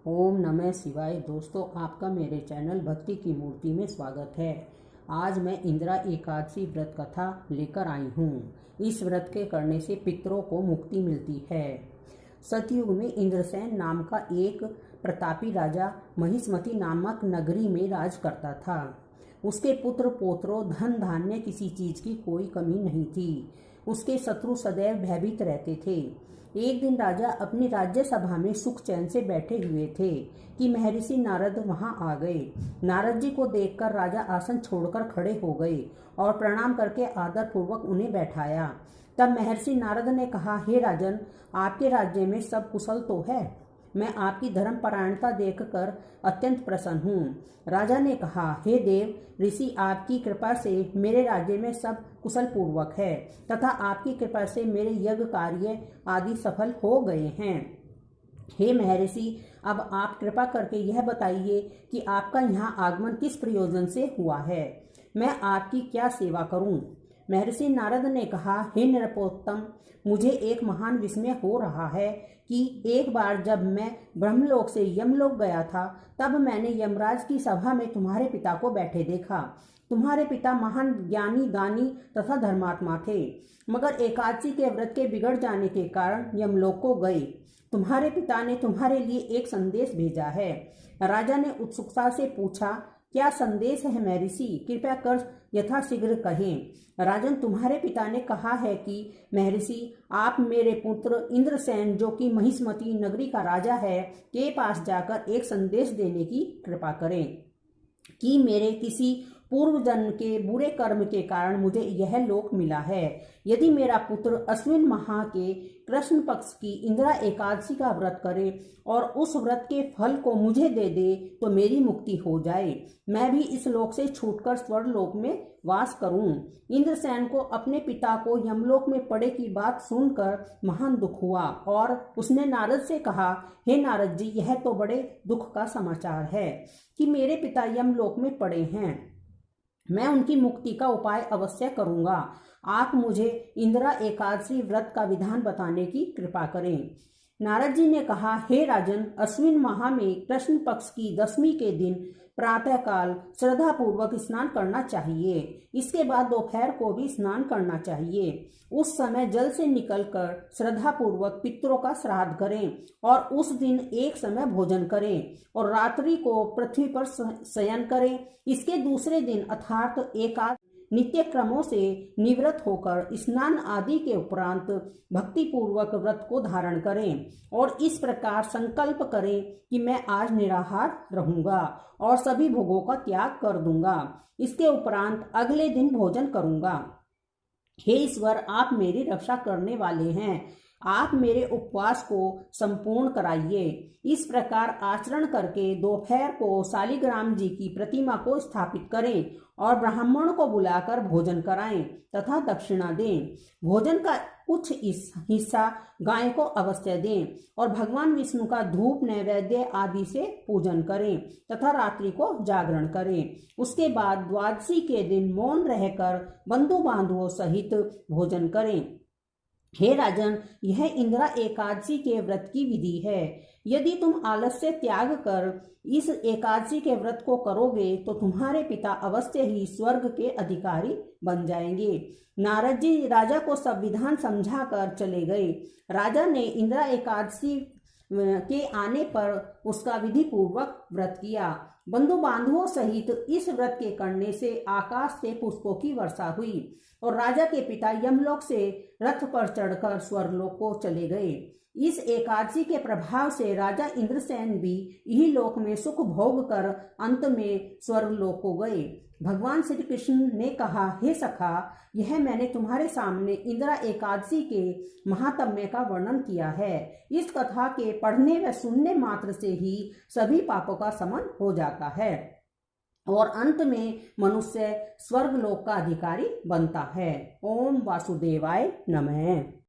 ओम नमः शिवाय। दोस्तों, आपका मेरे चैनल भक्ति की मूर्ति में स्वागत है। आज मैं इंदिरा एकादशी व्रत कथा लेकर आई हूँ। इस व्रत के करने से पितरों को मुक्ति मिलती है। सतयुग में इंद्रसेन नाम का एक प्रतापी राजा महिष्मती नामक नगरी में राज करता था। उसके पुत्र पोत्रों, धन धान्य, किसी चीज की कोई कमी नहीं थी। उसके शत्रु सदैव भयभीत रहते थे। एक दिन राजा अपनी राज्य सभा में सुख चैन से बैठे हुए थे कि महर्षि नारद वहां आ गए। नारद जी को देखकर राजा आसन छोड़कर खड़े हो गए और प्रणाम करके आदर पूर्वक उन्हें बैठाया। तब महर्षि नारद ने कहा, हे राजन, आपके राज्य में सब कुशल तो है? मैं आपकी धर्मपरायणता देखकर अत्यंत प्रसन्न हूँ। राजा ने कहा, हे देव ऋषि, आपकी कृपा से मेरे राज्य में सब कुशल पूर्वक है तथा आपकी कृपा से मेरे यज्ञ कार्य आदि सफल हो गए हैं। हे महर्षि, अब आप कृपा करके यह बताइए कि आपका यहाँ आगमन किस प्रयोजन से हुआ है। मैं आपकी क्या सेवा करूं? महर्षि नारद ने कहा, हे नृपोत्तम, मुझे एक महान विस्मय हो रहा है कि एक बार जब मैं ब्रह्मलोक से यमलोक गया था, तब मैंने यमराज की सभा में तुम्हारे पिता को बैठे देखा। तुम्हारे पिता महान ज्ञानी, दानी तथा धर्मात्मा थे, मगर एकादशी के व्रत के बिगड़ जाने के कारण यमलोक को गए। तुम्हारे पिता ने तुम्हारे लिए एक संदेश भेजा है। राजा ने उत्सुकता से पूछा, क्या संदेश है महर्षि? कृपया कर यथाशीघ्र कहें। राजन, तुम्हारे पिता ने कहा है कि महर्षि, आप मेरे पुत्र इंद्रसेन, जो कि महिष्मती नगरी का राजा है, के पास जाकर एक संदेश देने की कृपा करें कि मेरे किसी पूर्व जन्म के बुरे कर्म के कारण मुझे यह लोक मिला है। यदि मेरा पुत्र अश्विन माह के कृष्ण पक्ष की इंदिरा एकादशी का व्रत करे और उस व्रत के फल को मुझे दे दे तो मेरी मुक्ति हो जाए, मैं भी इस लोक से छूटकर स्वर्गलोक में वास करूं। इंद्रसेन को अपने पिता को यमलोक में पड़े की बात सुनकर महान दुख हुआ और उसने नारद से कहा, हे नारद जी, यह तो बड़े दुख का समाचार है कि मेरे पिता यमलोक में पड़े हैं। मैं उनकी मुक्ति का उपाय अवश्य करूंगा। आप मुझे इंदिरा एकादशी व्रत का विधान बताने की कृपा करें। नारद जी ने कहा, हे राजन, अश्विन माह में कृष्ण पक्ष की दशमी के दिन प्रातःकाल श्रद्धा पूर्वक स्नान करना चाहिए। इसके बाद दोपहर को भी स्नान करना चाहिए। उस समय जल से निकलकर श्रद्धा पूर्वक पितरों का श्राद्ध करें और उस दिन एक समय भोजन करें और रात्रि को पृथ्वी पर शयन करें। इसके दूसरे दिन अर्थात एकादशी नित्य क्रमों से निवृत्त होकर स्नान आदि के उपरांत भक्ति पूर्वक व्रत को धारण करें और इस प्रकार संकल्प करें कि मैं आज निराहार रहूंगा और सभी भोगों का त्याग कर दूंगा। इसके उपरांत अगले दिन भोजन करूंगा। हे ईश्वर, आप मेरी रक्षा करने वाले हैं, आप मेरे उपवास को संपूर्ण कराइए। इस प्रकार आचरण करके दोपहर को शालिग्राम जी की प्रतिमा को स्थापित करें और ब्राह्मण को बुलाकर भोजन कराएं तथा दक्षिणा दें। भोजन का कुछ हिस्सा गाय को अवश्य दें और भगवान विष्णु का धूप नैवेद्य आदि से पूजन करें तथा रात्रि को जागरण करें। उसके बाद द्वादशी के दिन मौन रहकर बंधु बांधवों सहित भोजन करें। हे राजन, यह इंदिरा एकादशी के व्रत की विधि है। यदि तुम आलस्य त्याग कर इस एकादशी के व्रत को करोगे तो तुम्हारे पिता अवश्य ही स्वर्ग के अधिकारी बन जाएंगे। नारद जी राजा को सब विधान समझा कर चले गए। राजा ने इंदिरा एकादशी के आने पर उसका विधि पूर्वक व्रत किया। बंधु बांधवों सहित इस व्रत के करने से आकाश से पुष्पों की वर्षा हुई और राजा के पिता यमलोक से रथ पर चढ़कर स्वर्गलोक को चले गए। इस एकादशी के प्रभाव से राजा इंद्रसेन भी यही लोक में सुख भोग कर अंत में स्वर्गलोक को गए। भगवान श्री कृष्ण ने कहा, हे सखा, यह मैंने तुम्हारे सामने इंदिरा एकादशी के महात्म्य का वर्णन किया है। इस कथा के पढ़ने व सुनने मात्र से ही सभी पापों का शमन हो जाता है और अंत में मनुष्य स्वर्गलोक का अधिकारी बनता है। ओम वासुदेवाय नमः।